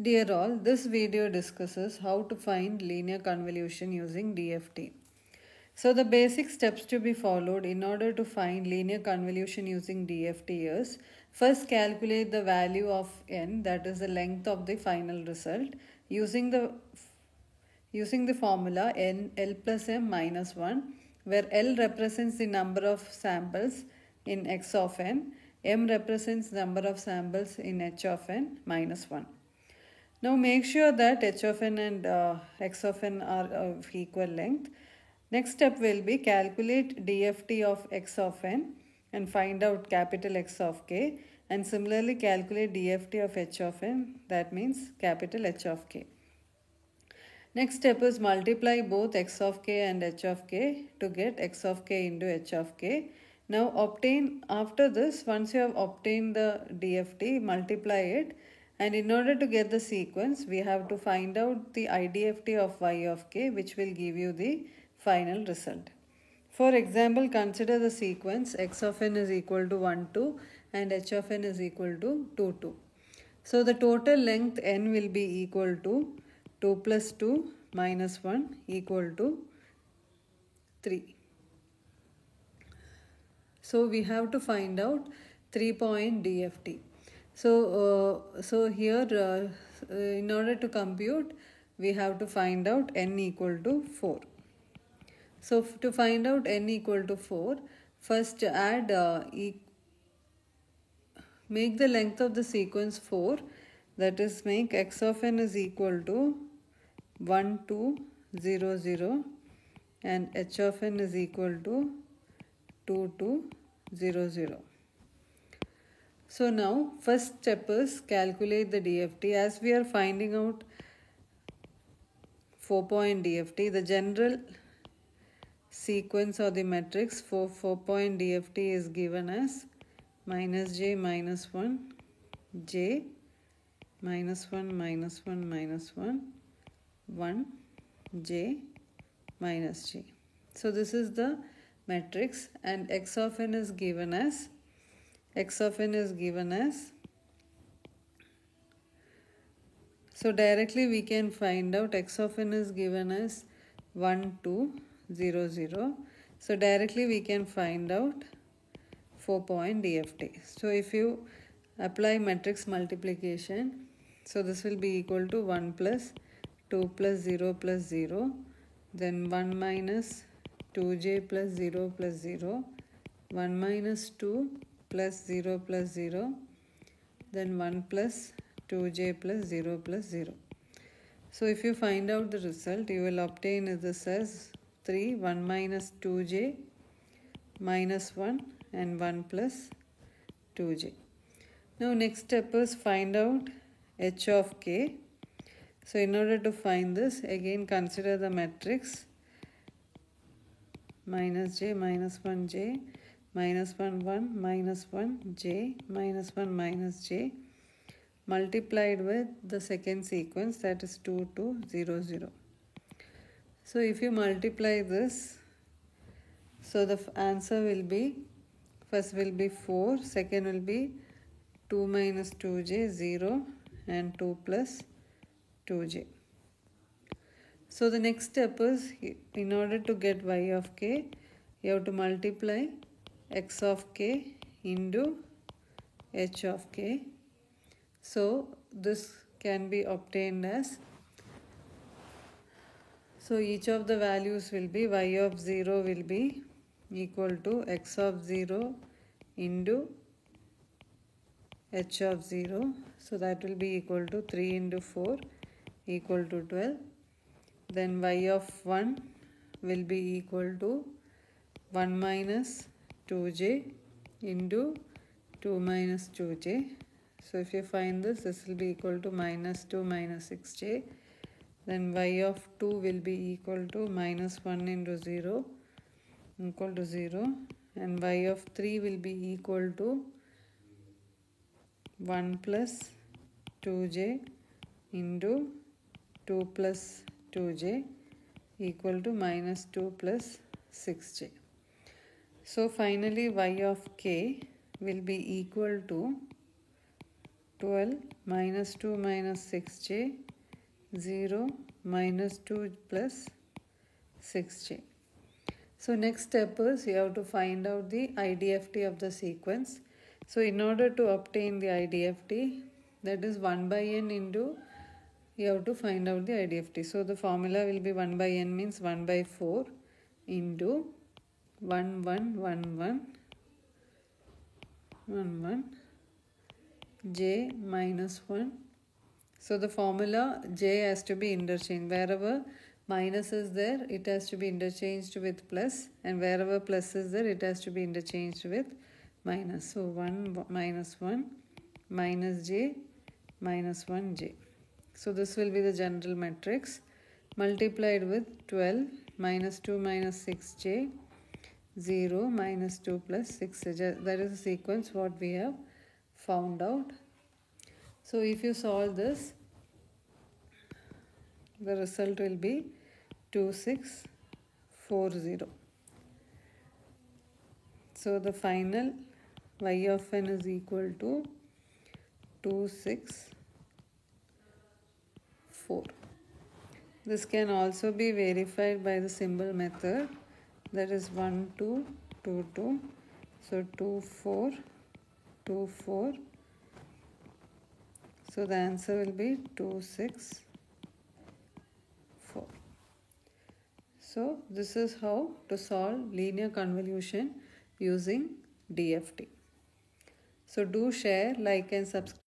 Dear all, this video discusses how to find linear convolution using DFT. So the basic steps to be followed in order to find linear convolution using DFT is first calculate the value of n, that is the length of the final result, using the formula n l plus m minus 1, where L represents the number of samples in x of n, m represents number of samples in h of n minus 1. Now make sure that h of n and x of n are of equal length. Next step will be calculate DFT of x of n and find out capital X of k, and similarly calculate DFT of h of n, that means capital H of k. Next step is multiply both x of k and h of k to get x of k into h of k. Now after this, once you have obtained the DFT, multiply it, and in order to get the sequence, we have to find out the IDFT of y of k, which will give you the final result. For example, consider the sequence x of n is equal to 1, 2 and h of n is equal to 2, 2. So the total length n will be equal to 2 plus 2 minus 1 equal to 3. So we have to find out 3-point DFT. So here in order to compute, we have to find out n equal to 4. So to find out n equal to 4, first add make the length of the sequence 4, that is make x of n is equal to 1, 2, 0, 0 and h of n is equal to 2, 2, 0, 0. So now first step is calculate the DFT. As we are finding out 4-point DFT, the general sequence or the matrix for 4-point DFT is given as minus j minus 1 j minus 1 minus 1 minus 1 1 j minus j. So this is the matrix, and x of n is given as so directly we can find out x of n is given as 1, 2, 0, 0. So directly we can find out 4-point DFT. So if you apply matrix multiplication, so this will be equal to 1 plus 2 plus 0 plus 0, then 1 minus 2j plus 0 plus 0, 1 minus 2 plus 0 plus 0, then 1 plus 2j plus 0 plus 0. So if you find out the result, you will obtain this as 3, 1 minus 2j minus 1 and 1 plus 2j. Now next step is find out h of k. So in order to find this, again consider the matrix minus j minus 1 j minus 1 1 minus 1 j minus 1 minus j multiplied with the second sequence, that is 2 2 0 0. So if you multiply this, so the answer will be, first will be 4, second will be 2 minus 2j 0 and 2 plus 2j. So the next step is, in order to get y of k, you have to multiply x of k into h of k. So this can be obtained as, so each of the values will be, y of 0 will be equal to x of 0 into h of 0. So that will be equal to 3 into 4 equal to 12. Then y of 1 will be equal to 1 minus 2j into 2 minus 2j. So if you find this will be equal to minus 2 minus 6j. Then y of 2 will be equal to minus 1 into 0 equal to 0, and y of 3 will be equal to 1 plus 2j into 2 plus 2j equal to minus 2 plus 6j. So finally y of k will be equal to 12 minus 2 minus 6j, 0 minus 2 plus 6j. So next step is you have to find out the IDFT of the sequence. So in order to obtain the IDFT, that is 1 by n into, you have to find out the IDFT. So the formula will be 1 by n means 1 by 4 into 1 1 1 1 1 1 j minus 1. So the formula j has to be interchanged. Wherever minus is there, it has to be interchanged with plus, and wherever plus is there, it has to be interchanged with minus. So 1 minus 1 minus j minus 1j. So this will be the general matrix multiplied with 12 minus 2 minus 6j, 0 minus 2 plus 6j. That is the sequence what we have found out. So if you solve this, the result will be 2640. So the final y of n is equal to 264. This can also be verified by the symbol method, that is 1 2 2 2. So 2 4 2 4. So the answer will be 264. So this is how to solve linear convolution using DFT. So do share, like and subscribe.